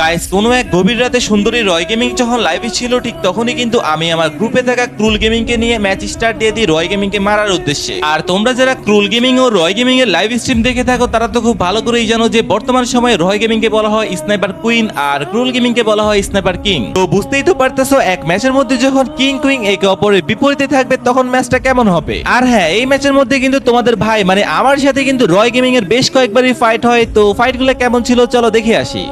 Guys কোনো এক গভীর রাতে সুন্দরী রয় গেমিং যখন লাইভে ছিল ঠিক তখনই কিন্তু আমি আমার গ্রুপে থাকা ক্রুল গেমিং কে নিয়ে ম্যাচ স্টার্ট দিয়ে দিই রয় গেমিং কে মারার উদ্দেশ্যে। আর তোমরা যারা ক্রুল গেমিং ও রয় গেমিং এর লাইভ স্ট্রিম দেখে থাকো তারা তো খুব ভালো করেই জানো যে বর্তমান সময়ে রয় গেমিং কে বলা হয় স্নাইপার কুইন আর ক্রুল গেমিং কে বলা হয় স্নাইপার কিং। তো বুঝতেই তো পারতেছো এক ম্যাচের মধ্যে যখন কিং কুইন একে অপরের বিপরীতে থাকবে তখন ম্যাচটা কেমন হবে। আর হ্যাঁ, এই ম্যাচের মধ্যে কিন্তু তোমাদের ভাই মানে আমার সাথে কিন্তু রয় গেমিং এর বেশ কয়েকবারই ফাইট হয়। তো ফাইটগুলো কেমন ছিল চলো দেখে আসি।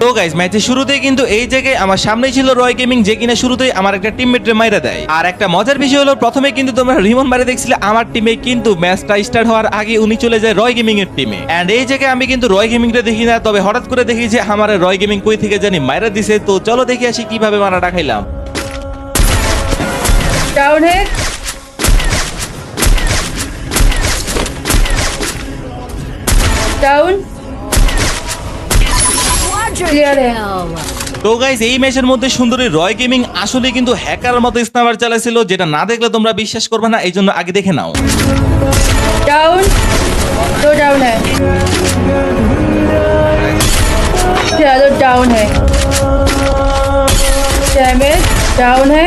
তো গাইস ম্যাচের শুরুতেই কিন্তু এই জায়গায় আমার সামনেই ছিল রয় গেমিং যে কিনা শুরুতেই আমার একটা টিমমেট মাইরা দেয়। আর একটা মজার বিষয় হলো প্রথমে কিন্তু তোমরা রিমন মারে দেখছিলে আমার টিমে, কিন্তু ম্যাচটা স্টার্ট হওয়ার আগে উনি চলে যায় রয় গেমিং এর টিমে। এন্ড এই জায়গায় আমি কিন্তু রয় গেমিং টা দেখি না, তবে হঠাৎ করে দেখি যে আমার রয় গেমিং কই থেকে জানি মাইরা দিছে। তো চলো দেখে আসি কিভাবে মারাটা খাইলাম। डाउन है डाउन क्लियर है। তো গাইস এই ম্যাচের মধ্যে সুন্দরী রয় গেমিং আসলে কিন্তু হ্যাকার মতো স্নাইপার চালাইছিল, যেটা না দেখলে তোমরা বিশ্বাস করবে না, এই জন্য আগে দেখে নাও। डाउन दो डाउन है, चलो डाउन है, डैमेज डाउन है,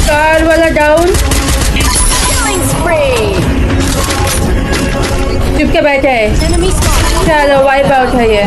कार वाला डाउन, चुप के बैठे है, चलो वाइप आउट है ये।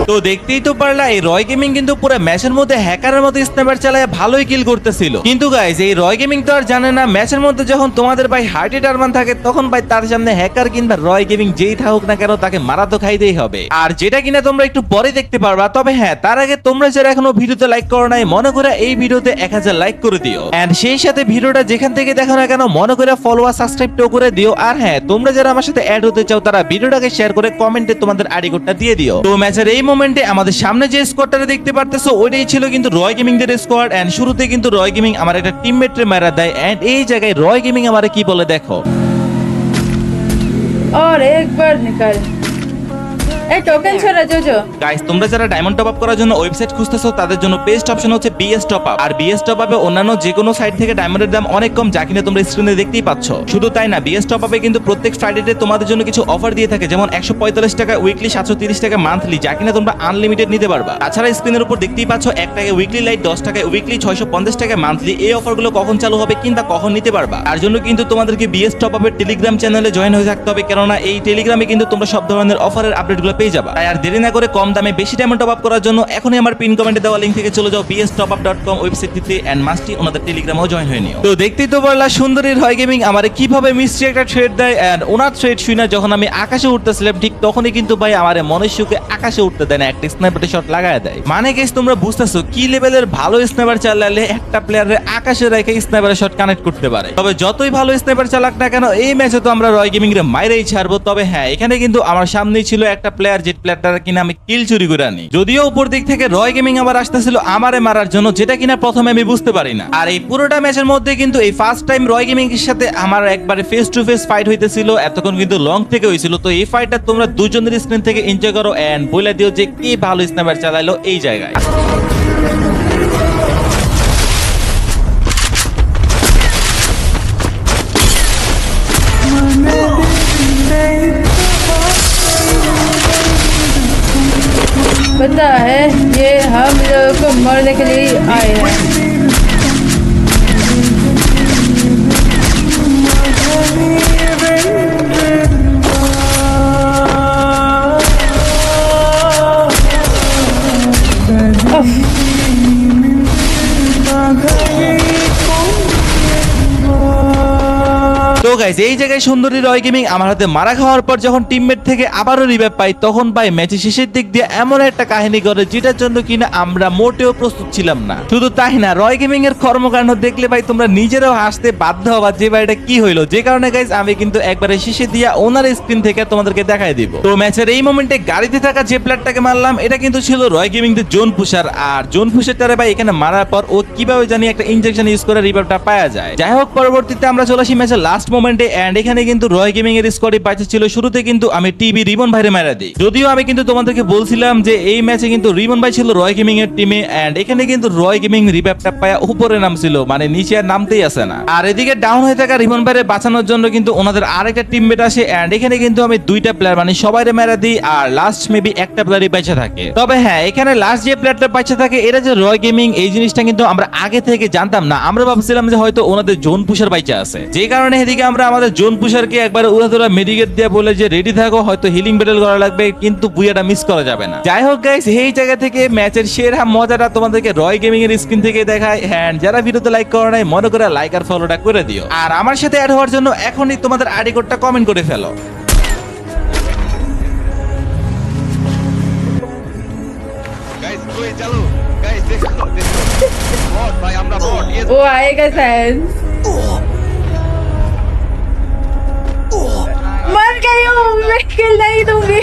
তো দেখতেই তো পারলা এই রয় গেমিং কিন্তু পুরো ম্যাচের মধ্যে হ্যাকারের মতো স্নাইপার চালায় ভালোই কিল করতেছিল। কিন্তু গাইস এই রয় গেমিং তো আর জানে না ম্যাচের মধ্যে যখন তোমাদের ভাই হার্টে টারমান থাকে তখন ভাই তার সামনে হ্যাকার কিংবা রয় গেমিং যেই থাকুক না কেন তাকে মারা তো খাইতেই হবে। আর যেটা কিনা তোমরা একটু পরে দেখতে পারবা। তবে হ্যাঁ, তার আগে তোমরা যারা এখনো ভিডিওতে লাইক করো নাই মনে করে এই ভিডিওতে 1000 লাইক করে দিও। এন্ড সেই সাথে ভিডিওটা যেখান থেকে দেখো না কেন মনে করে ফলো আর সাবস্ক্রাইবটাও করে দিও। আর হ্যাঁ, তোমরা যারা আমার সাথে অ্যাড হতে চাও তারা ভিডিওটাকে শেয়ার করে কমেন্টে তোমাদের আইডি কোডটা দিয়ে দিও। তো ম্যাচের এই মোমেন্টে আমাদের সামনে যে স্কোয়াডটা দেখতে পারতেছো ওইটাই ছিল কিন্তু রয় গেমিং দের স্কোয়াড। এন্ড শুরুতে কিন্তু রয় গেমিং আমার একটা টিমমেটরে মারা দেয়। এন্ড এই জায়গায় রয় গেমিং আমারে কি বলে দেখো। और एक बार निकल ए टोकन छोड़ा जो গাইস তোমরা যারা ডায়মন্ড টপ আপ করার জন্য ওয়েবসাইট খুঁজতেছো তাদের জন্য বেস্ট অপশন হচ্ছে বিএস টপ আপ। আর বিএস টপ আপে অন্যান্য যে কোনো সাইট থেকে ডায়মন্ডের দাম অনেক কম, যা কিনা তোমরা স্ক্রিনে দেখতেই পাচ্ছ। শুধু তাই না, বিএস টপ আপে কিন্তু প্রত্যেক ফ্রাইডেতে তোমাদের জন্য কিছু অফার দিয়ে থাকে, যেমন 145 টাকা উইকলি, 730 টাকা মান্থলি, যা কিনা তোমরা আনলিমিটেড নিতে পারবা। তাছাড়া স্ক্রিনের উপর দেখতেই পাচ্ছ 1 টাকা উইকলি লাইট, 10 টাকা উইকলি, 650 টাকা মান্থলি। এই অফারগুলো কখন চালু হবে কিংবা কখন নিতে পারবা তার জন্য কিন্তু তোমাদেরকে বিএস টপ আপের টেলিগ্রাম চ্যানেলে জয়েন হয়ে থাকতে হবে, কেননা এই টেলিগ্রামে কিন্তু তোমরা সব ধরনের অফারের আপডেটগুলো পেয়ে যাবা। তাই আর দেরি না করে কম দামে বেশি ডায়মন্ড টপ আপ করার জন্য এখনই আমার পিন কমেন্টে দেওয়া লিংক থেকে চলে যাও bstopup.com ওয়েবসাইটটিতে এন্ড মাস্টি ওনাদের টেলিগ্রামেও জয়েন হয়ে নিও। তো দেখতেই তো পারলা সুন্দরী রয় গেমিং আমারে কিভাবে মিষ্টি একটা থ্রেড দেয়। এন্ড ওনার থ্রেড শুনে যখন আমি আকাশে উঠতেছিলাম ঠিক তখনই কিন্তু ভাই আমারে মনুষ্যকে আকাশে উঠতে দেয় না, একটা স্নাইপার শট লাগায় দেয়। মানে গাইস তোমরা বুঝতেছো কি লেভেলের ভালো স্নাইপার চালালে একটা প্লেয়ারের আকাশে রেখে স্নাইপারের শট কানেক্ট করতে পারে। তবে যতই ভালো স্নাইপার চালাক না কেন এই ম্যাচে তো আমরা রয় গেমিং রে মাইরেই ছাড়বো। তবে হ্যাঁ, এখানে কিন্তু আমার সামনেই ছিল একটা প্লেয়ার যে প্লেয়ারটা কিনা আমি কিল চুরি করে আনি। যদিও উপর দিক থেকে রয় গেমিং আবার আসতেছিল আমারে মারার জন্য, যেটা কিনা প্রথমে আমি বুঝতে পারি না। আর এই পুরোটা ম্যাচের মধ্যে কিন্তু এই ফার্স্ট টাইম রয় গেমিং এর সাথে আমার একবারে ফেস টু ফেস ফাইট হইতেছিল। এতক্ষণ কিন্তু লং থেকে হয়েছিল। তো এই ফাইটটা তোমরা দুজনের স্ক্রিন থেকে এনজয় করো এন্ড বলে দিও যে কি ভালো স্নাইপার চালাইলো এই জায়গায়। पता है ये हम लोगों को मरने के लिए आए हैं। তো গাইস এই জায়গায় সুন্দরী রয় গেমিং আমার হাতে মারা খাওয়ার পর যখন টিমমেট থেকে আবারও রিভাইভ পাই তখন ভাই ম্যাচের শেষের দিক দিয়ে এমন একটা কাহিনী করে যেটার জন্য কিনা আমরা মোটেও প্রস্তুত ছিলাম না। শুধু তাই না, রয় গেমিং এর কর্মকাণ্ড দেখলে ভাই তোমরা নিজেরাও হাসতে বাধ্য হবা যে ভাই এটা কি হইলো। যে কারণে গাইস আমি কিন্তু একবারে শেষে দিয়া ওনার স্ক্রিন থেকে তোমাদেরকে দেখাই দিব। তো ম্যাচের এই মোমেন্টে গাড়িতে থাকা যে প্লেয়ারটাকে মারলাম এটা কিন্তু ছিল রয় গেমিং দের জোন পুশার। আর জোন পুশারটারে ভাই এখানে মারার পর ও কিভাবে জানি একটা ইনজেকশন ইউজ করে রিভাইভটা পাওয়া যায়। যাই হোক, পরবর্তীতে আমরা চলে আসি ম্যাচের লাস্ট মোমেন্টে এন্ড এখানে কিন্তু রয় গেমিং এর স্কোয়াডে পাইছে ছিল শুরুতে কিন্তু আমি টিভি রিমন ভাইরে মারা দিই। যদিও আমি কিন্তু তোমাদেরকে বলছিলাম যে এই ম্যাচে কিন্তু রিমন ভাই ছিল রয় গেমিং এর টিমে এন্ড এখানে কিন্তু রয় গেমিং রিভাইভটা পায়া উপরে নামছিল, মানে নিচে আর নামতেই আসে না। আর এদিকে ডাউন হয়ে থাকা রিমন ভাইরে বাঁচানোর জন্য কিন্তু ওনাদের আরেকটা টিমমেট আসে এন্ড এখানে কিন্তু আমি দুইটা প্লেয়ার মানে সবাইরে মেরা দিই আর লাস্ট মেবি একটা প্লেয়ারই বেঁচে থাকে। তবে হ্যাঁ, এখানে লাস্ট যে প্লেয়ারটা বেঁচে থাকে এটা যে রয় গেমিং এই জিনিসটা কিন্তু আমরা আগে থেকে জানতাম না। আমরা ভাবছিলাম যে হয়তো ওনাদের জোন পুষার বাইচা আছে, যে কারণে এদিকে আমরা আমাদের জোন পুষারকে একবার উড়াধুরা মেডিকেট দিয়ে বলে যে রেডি থাকো, হয়তো হিলিং ব্যাটেল করা লাগবে, কিন্তু বুয়াটা মিস করা যাবে না। যাই হোক গাইস, এই জায়গা থেকে ম্যাচের সেরা মজাটা তোমাদেরকে রয় গেমিং এর স্ক্রিন থেকে দেখায়। হ্যাঁ, যারা ভিডিওতে লাইক করো নাই মনে করে লাইক আর ফলোটা করে দিও, আর আমার সাথে অ্যাড হওয়ার জন্য এখনই তোমাদের আইডি কোডটা কমেন্ট করে ফেলো। गाइस कोई चलो गाइस देखो बॉट भाई আমরা बॉट ये वो आएगा शायद। मर गई हूँ, मैं किल नहीं दूंगी।